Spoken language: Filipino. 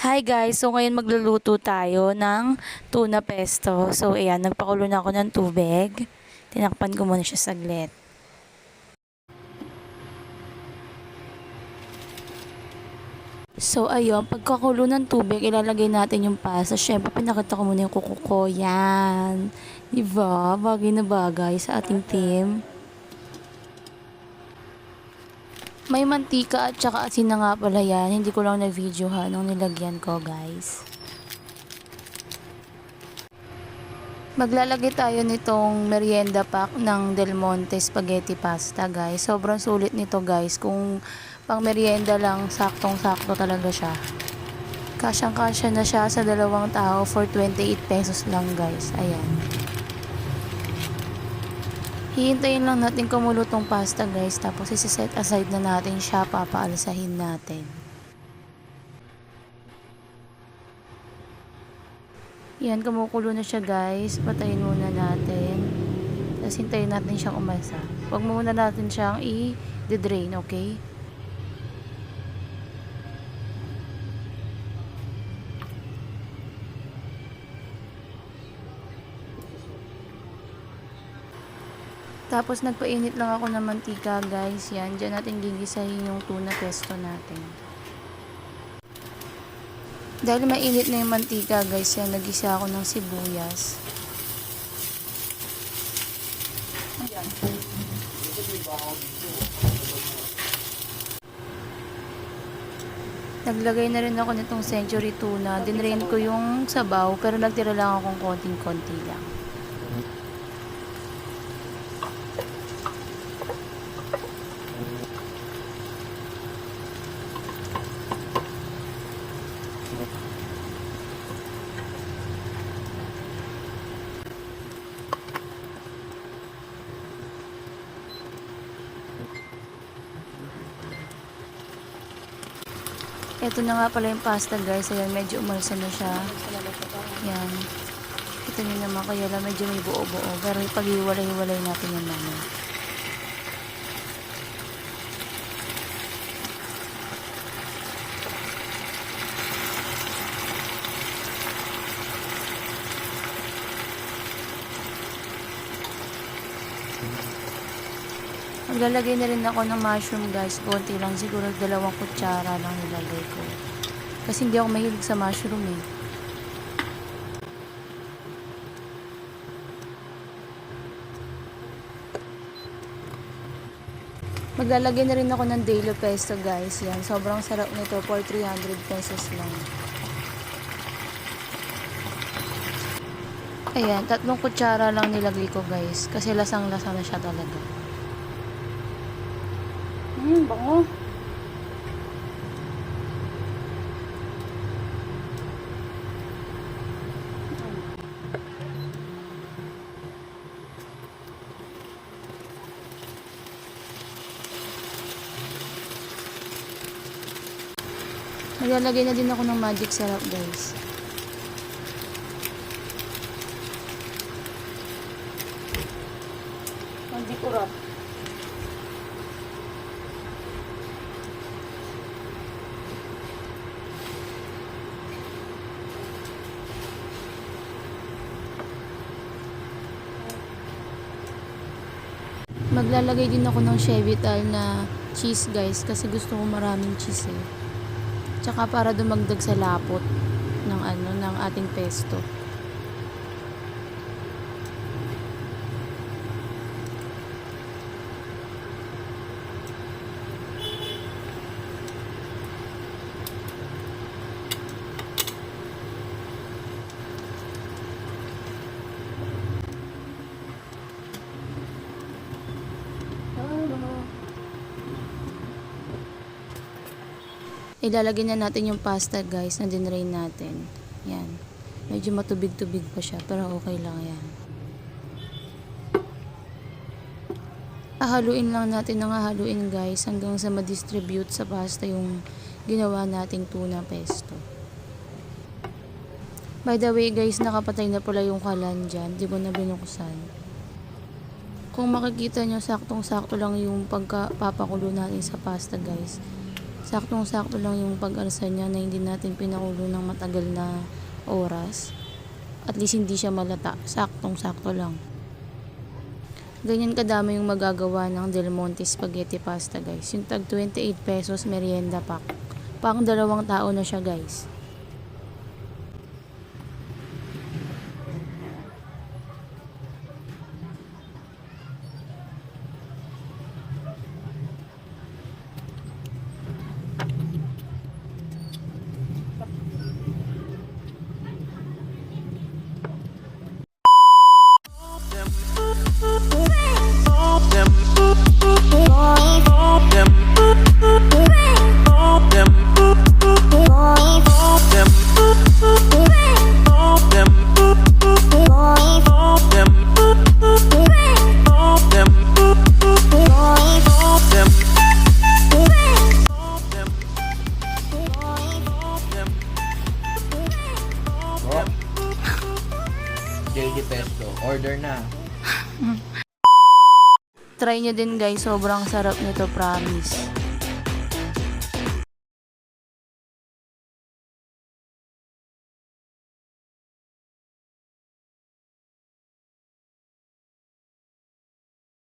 Hi guys! So ngayon magluluto tayo ng tuna pesto. So ayan, nagpakulo na ako ng tubig. Tinakpan ko muna siya saglit. So ayun, pagkakulo ng tubig, ilalagay natin yung pasta. Syempre, pinakita ko muna yung kuko ko. Yan. Diba? Bagay na bagay sa ating team. May mantika at saka asin na nga pala yan. Hindi ko lang na-videohan nung nilagyan ko, guys. Maglalagay tayo nitong merienda pack ng Del Monte Spaghetti Pasta, guys. Sobrang sulit nito, guys. Kung pang merienda lang, saktong-sakto talaga siya. Kasyang-kasya na siya sa 2 tao for 28 pesos lang, guys. Ayan. Hihintayin lang natin kumulo tong pasta, guys. Tapos isi-set aside na natin siya. Papaalisahin natin. Yan, kumukulo na siya, guys. Patayin muna natin. Tapos hintayin natin siyang umasa. Huwag muna natin siyang i-drain, okay? Tapos nagpainit lang ako ng mantika, guys. Yan, dyan natin gigisahin yung tuna pesto natin. Dahil mainit na yung mantika, guys, yan, nagisa ako ng sibuyas. Ayan. Naglagay na rin ako nitong century tuna. Dinrain ko yung sabaw, pero nagtira lang akong konting-konti lang. Ito na nga pala yung pasta, guys. Ayan, medyo umalsa na siya. Yan. Kita nyo naman, kaya lang medyo may buo-buo. Pero pag-iwalay-iwalay natin yan naman. Maglalagay na rin ako ng mushroom, guys. Konti lang. Siguro 2 kutsara lang nilagay ko. Kasi hindi ako mahilig sa mushroom eh. Maglalagay na rin ako ng Delo pesto, guys. Yan. Sobrang sarap nito for 300 pesos lang. Ayan. 3 kutsara lang nilagay ko, guys. Kasi lasang-lasa na siya talaga. Bango. Maglalagay na din ako ng magic syrup, guys. Magic syrup. Maglalagay din ako ng Chevital na cheese guys kasi gusto ko maraming cheese eh. Tsaka para dumagdag sa lapot ng ating pesto. Ilalagay na natin yung pasta guys na dinrain natin. Yan. Medyo matubig-tubig pa siya pero okay lang yan. Hahaluin lang natin ng hahaluin guys hanggang sa ma-distribute sa pasta yung ginawa nating tuna pesto. By the way guys, nakapatay na pala yung kalan dyan. Di ko na binuksan. Kung makikita nyo, saktong-sakto lang yung pagpapakulo natin sa pasta guys. Saktong-sakto lang yung pag-alsa niya na hindi natin pinakulo ng matagal na oras. At least hindi siya malata. Saktong-sakto lang. Ganyan kadami yung magagawa ng Del Monte Spaghetti Pasta guys. Yung tag 28 pesos merienda pack. Pang 2 tao na siya guys. JD Pesto. Order na. Try nyo din guys, sobrang sarap nito, promise.